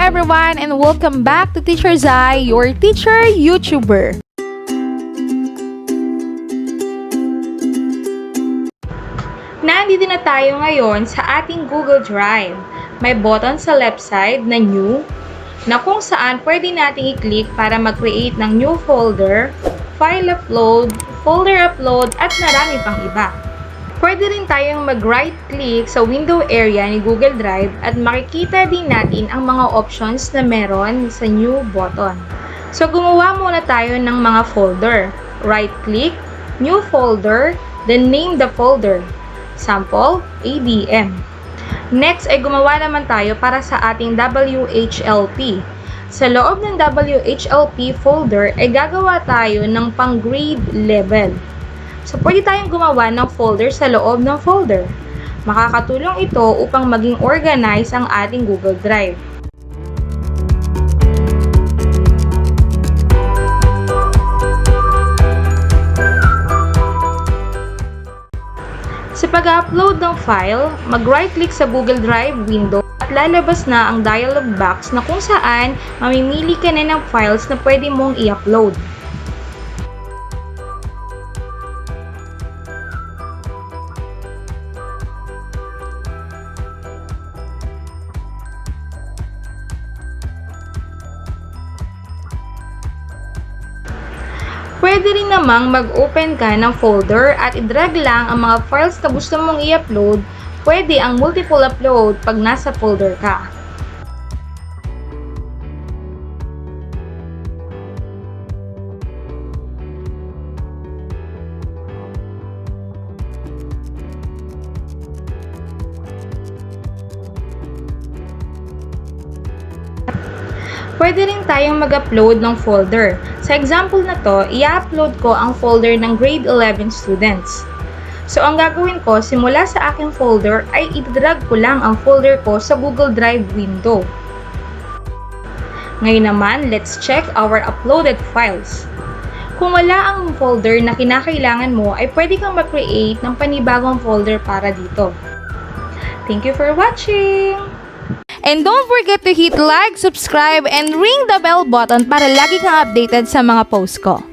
everyone and welcome back to Teacher Zai, your teacher YouTuber. Nandito na tayo ngayon sa ating Google Drive. May button sa left side na New, na kung saan pwede nating i-click para mag-create ng new folder, file upload, folder upload, at marami pang iba. Pwede rin tayong mag-right-click sa window area ni Google Drive at makikita din natin ang mga options na meron sa new button. So, gumawa muna tayo ng mga folder. Right-click, new folder, then name the folder. Sample, ADM. Next ay gumawa naman tayo para sa ating WHLP. Sa loob ng WHLP folder ay gagawa tayo ng pang-grade level. So, pwede tayong gumawa ng folder sa loob ng folder. Makakatulong ito upang maging organized ang ating Google Drive. Sa pag-upload ng file, mag-right-click sa Google Drive window at lalabas na ang dialog box na kung saan mamimili ka na ng files na pwede mong i-upload. Pwede rin namang mag-open ka ng folder at i-drag lang ang mga files na gusto mong i-upload. Pwede ang multiple upload pag nasa folder ka. Pwede rin tayong mag-upload ng folder. Sa example na to, i-upload ko ang folder ng grade 11 students. So, ang gagawin ko, simula sa aking folder, ay i-drag ko lang ang folder ko sa Google Drive window. Ngayon naman, let's check our uploaded files. Kung wala ang folder na kinakailangan mo, ay pwede kang mag-create ng panibagong folder para dito. Thank you for watching! And don't forget to hit like, subscribe, and ring the bell button para lagi kang updated sa mga post ko.